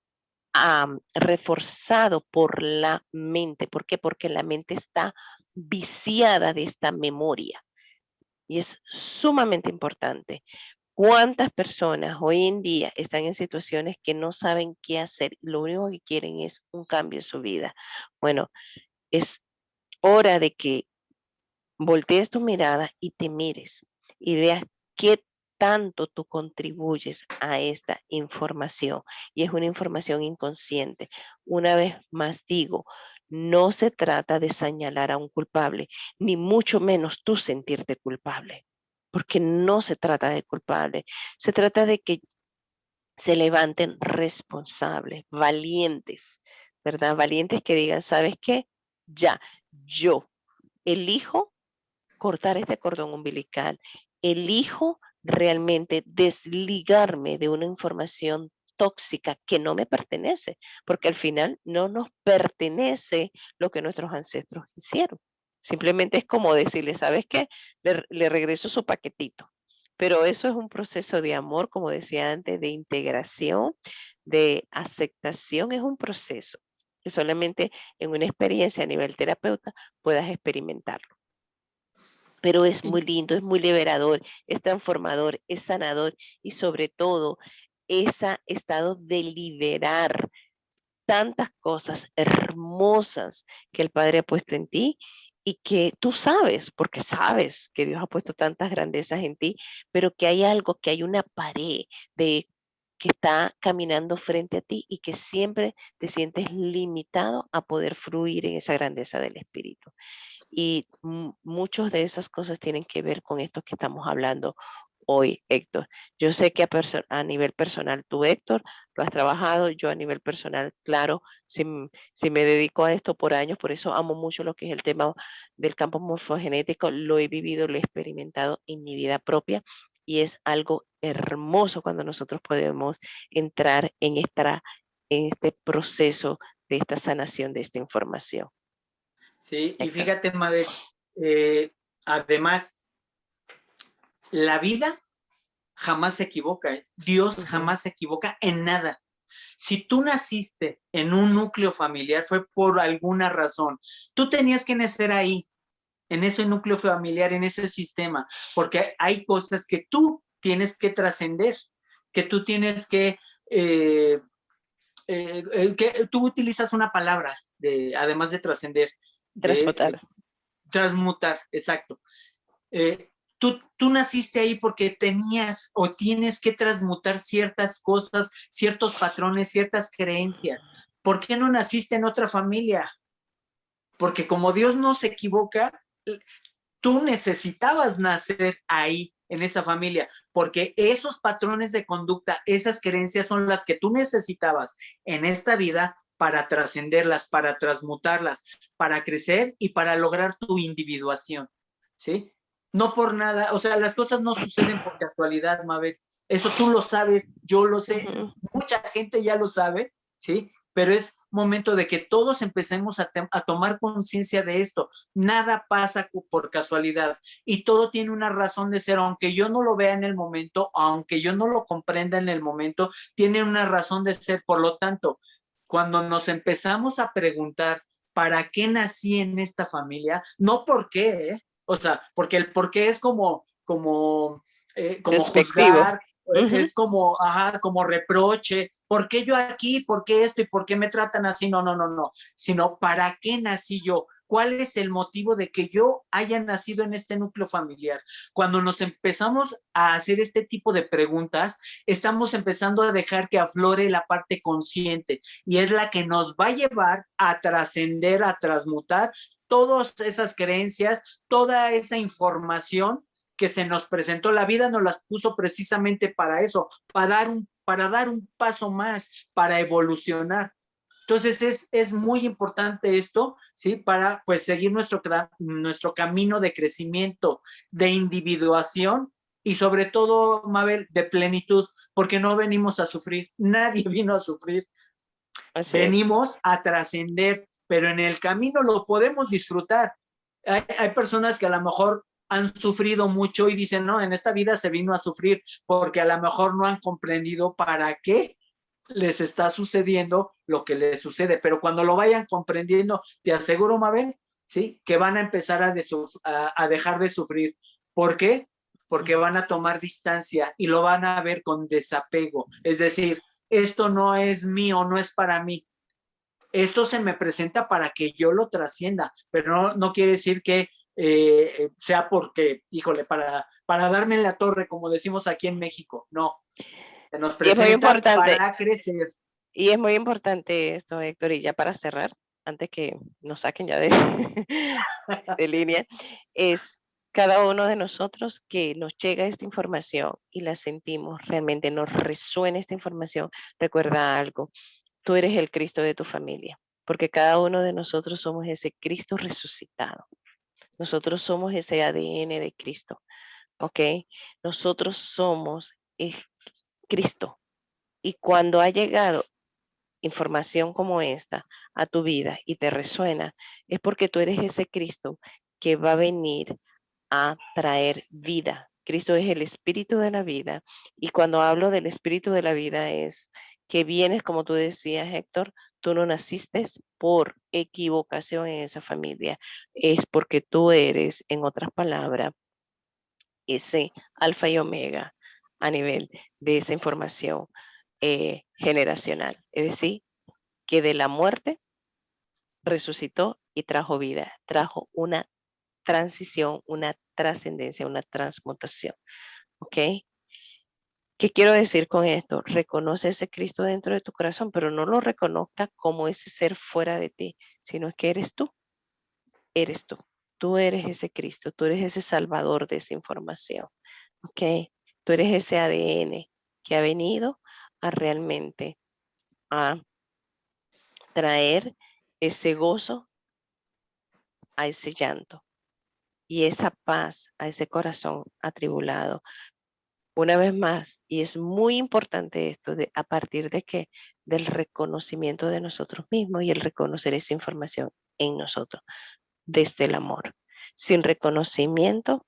reforzado por la mente. ¿Por qué? Porque la mente está viciada de esta memoria. Y es sumamente importante. ¿Cuántas personas hoy en día están en situaciones que no saben qué hacer? Lo único que quieren es un cambio en su vida. Bueno, es hora de que voltees tu mirada y te mires y veas qué tanto tú contribuyes a esta información. Y es una información inconsciente. Una vez más digo, no se trata de señalar a un culpable, ni mucho menos tú sentirte culpable, porque no se trata de culpable. Se trata de que se levanten responsables, valientes, ¿verdad? Valientes que digan, ¿sabes qué? Ya, yo elijo cortar este cordón umbilical. Elijo realmente desligarme de una información tóxica que no me pertenece, porque al final no nos pertenece lo que nuestros ancestros hicieron. Simplemente es como decirle, ¿sabes qué? Le regreso su paquetito. Pero eso es un proceso de amor, como decía antes, de integración, de aceptación, es un proceso que solamente en una experiencia a nivel terapeuta puedas experimentarlo. Pero es muy lindo, es muy liberador, es transformador, es sanador y sobre todo ese estado de liberar tantas cosas hermosas que el Padre ha puesto en ti y que tú sabes, porque sabes que Dios ha puesto tantas grandezas en ti, pero que hay algo, que hay una pared de que está caminando frente a ti y que siempre te sientes limitado a poder fluir en esa grandeza del Espíritu. Y muchas de esas cosas tienen que ver con esto que estamos hablando hoy, Héctor. Yo sé que a nivel personal tú, Héctor, lo has trabajado. Yo a nivel personal, claro, si me dedico a esto por años, por eso amo mucho lo que es el tema del campo morfogenético. Lo he vivido, lo he experimentado en mi vida propia y es algo hermoso cuando nosotros podemos entrar en este proceso de esta sanación de esta información. Sí, y fíjate, Mabel, además, la vida jamás se equivoca, ¿eh? Dios jamás se equivoca en nada. Si tú naciste en un núcleo familiar, fue por alguna razón. Tú tenías que nacer ahí, en ese núcleo familiar, en ese sistema, porque hay cosas que tú tienes que trascender, que tú tienes que tú utilizas una palabra, además de trascender, transmutar, exacto. Tú naciste ahí porque tenías o tienes que transmutar ciertas cosas, ciertos patrones, ciertas creencias. ¿Por qué no naciste en otra familia? Porque como Dios no se equivoca, tú necesitabas nacer ahí, en esa familia, porque esos patrones de conducta, esas creencias son las que tú necesitabas en esta vida para trascenderlas, para transmutarlas, para crecer y para lograr tu individuación, ¿sí? No por nada, o sea, las cosas no suceden por casualidad, Mabel. Eso tú lo sabes, yo lo sé, mucha gente ya lo sabe, ¿sí? Pero es momento de que todos empecemos a tomar conciencia de esto. Nada pasa por casualidad y todo tiene una razón de ser, aunque yo no lo vea en el momento, aunque yo no lo comprenda en el momento, tiene una razón de ser. Por lo tanto, cuando nos empezamos a preguntar, ¿para qué nací en esta familia? No por qué, ¿eh? O sea, porque el por qué es como juzgar, es como reproche. ¿Por qué yo aquí? ¿Por qué esto? ¿Y por qué me tratan así? No. Sino, ¿para qué nací yo? ¿Cuál es el motivo de que yo haya nacido en este núcleo familiar? Cuando nos empezamos a hacer este tipo de preguntas, estamos empezando a dejar que aflore la parte consciente y es la que nos va a llevar a trascender, a transmutar todas esas creencias, toda esa información que se nos presentó. La vida nos las puso precisamente para eso, para dar un paso más, para evolucionar. Entonces es muy importante esto, ¿sí? Para pues seguir nuestro camino de crecimiento, de individuación y sobre todo, Mabel, de plenitud, porque no venimos a sufrir, nadie vino a sufrir. Venimos a trascender, pero en el camino lo podemos disfrutar. Hay personas que a lo mejor han sufrido mucho y dicen, no, en esta vida se vino a sufrir porque a lo mejor no han comprendido para qué les está sucediendo lo que les sucede, pero cuando lo vayan comprendiendo, te aseguro, Mabel, ¿sí? Que van a empezar a dejar de sufrir. ¿Por qué? Porque van a tomar distancia y lo van a ver con desapego. Es decir, esto no es mío, no es para mí. Esto se me presenta para que yo lo trascienda, pero no quiere decir que sea porque, híjole, para darme en la torre, como decimos aquí en México. No, se nos presenta para crecer. Y es muy importante esto, Héctor, y ya para cerrar, antes que nos saquen ya de, de línea, es cada uno de nosotros que nos llega esta información y la sentimos, realmente nos resuena esta información. Recuerda algo, tú eres el Cristo de tu familia, porque cada uno de nosotros somos ese Cristo resucitado. Nosotros somos ese ADN de Cristo, ¿ok? Nosotros somos Cristo. Y cuando ha llegado información como esta a tu vida y te resuena, es porque tú eres ese Cristo que va a venir a traer vida. Cristo es el espíritu de la vida. Y cuando hablo del espíritu de la vida es que vienes, como tú decías, Héctor, tú no naciste por equivocación en esa familia. Es porque tú eres, en otras palabras, ese alfa y omega a nivel de esa información generacional. Es decir, que de la muerte resucitó y trajo vida, trajo una transición, una trascendencia, una transmutación. ¿Ok? ¿Qué quiero decir con esto? Reconoce ese Cristo dentro de tu corazón, pero no lo reconozca como ese ser fuera de ti, sino que eres tú. Eres tú. Tú eres ese Cristo, tú eres ese salvador de esa información. ¿Ok? Tú eres ese ADN que ha venido a realmente a traer ese gozo a ese llanto y esa paz a ese corazón atribulado. Una vez más, y es muy importante esto, a partir de que del reconocimiento de nosotros mismos y el reconocer esa información en nosotros, desde el amor. Sin reconocimiento,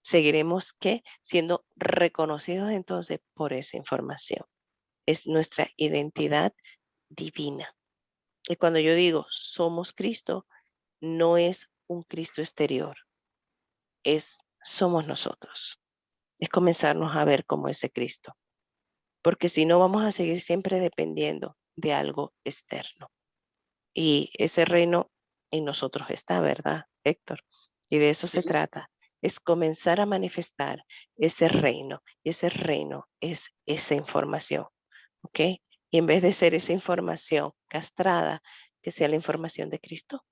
seguiremos siendo reconocidos entonces por esa información. Es nuestra identidad divina. Y cuando yo digo somos Cristo, no es un Cristo exterior, somos nosotros. Es comenzarnos a ver como ese Cristo. Porque si no, vamos a seguir siempre dependiendo de algo externo. Y ese reino en nosotros está, ¿verdad, Héctor? Y de eso se trata. Es comenzar a manifestar ese reino. Y ese reino es esa información. ¿Ok? Y en vez de ser esa información castrada, que sea la información de Cristo,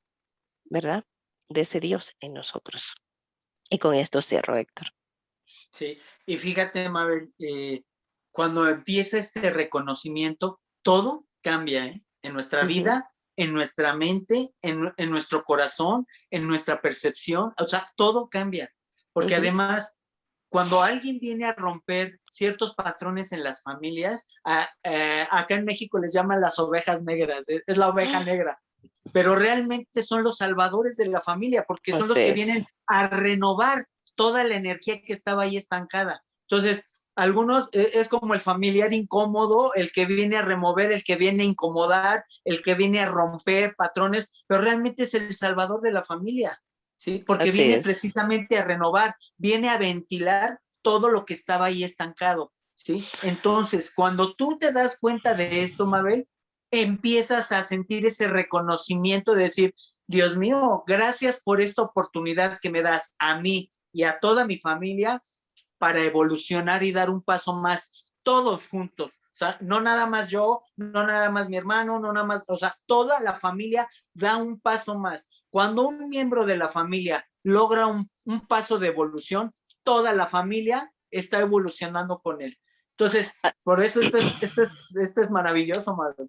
¿verdad? De ese Dios en nosotros. Y con esto cierro, Héctor. Sí, y fíjate, Mabel, cuando empieza este reconocimiento, todo cambia, ¿eh? En nuestra vida, en nuestra mente, en nuestro corazón, en nuestra percepción, o sea, todo cambia. Porque además, cuando alguien viene a romper ciertos patrones en las familias, acá en México les llaman las ovejas negras, es la oveja negra, pero realmente son los salvadores de la familia, porque son los que vienen a renovar toda la energía que estaba ahí estancada. Entonces, algunos es como el familiar incómodo, el que viene a remover, el que viene a incomodar, el que viene a romper patrones, pero realmente es el salvador de la familia, ¿sí? Porque viene precisamente a renovar, viene a ventilar todo lo que estaba ahí estancado, ¿sí? Entonces, cuando tú te das cuenta de esto, Mabel, empiezas a sentir ese reconocimiento de decir, Dios mío, gracias por esta oportunidad que me das a mí y a toda mi familia para evolucionar y dar un paso más, todos juntos. O sea, no nada más yo, no nada más mi hermano, no nada más, o sea, toda la familia da un paso más. Cuando un miembro de la familia logra un paso de evolución, toda la familia está evolucionando con él. Entonces, por eso esto es maravilloso, Madre.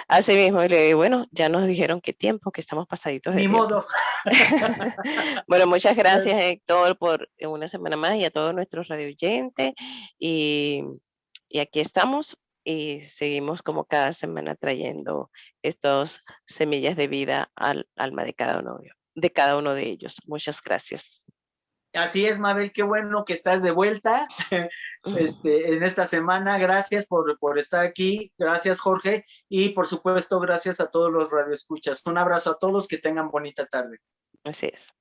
Así mismo, bueno, ya nos dijeron qué tiempo, que estamos pasaditos de Ni tiempo. modo. Bueno, muchas gracias, Héctor, por una semana más y a todos nuestros radioyentes. Y aquí estamos y seguimos como cada semana trayendo estas semillas de vida al alma de cada uno de ellos. Muchas gracias. Así es, Mabel, qué bueno que estás de vuelta en esta semana. Gracias por estar aquí. Gracias, Jorge. Y por supuesto, gracias a todos los radioescuchas. Un abrazo a todos, que tengan bonita tarde. Así es.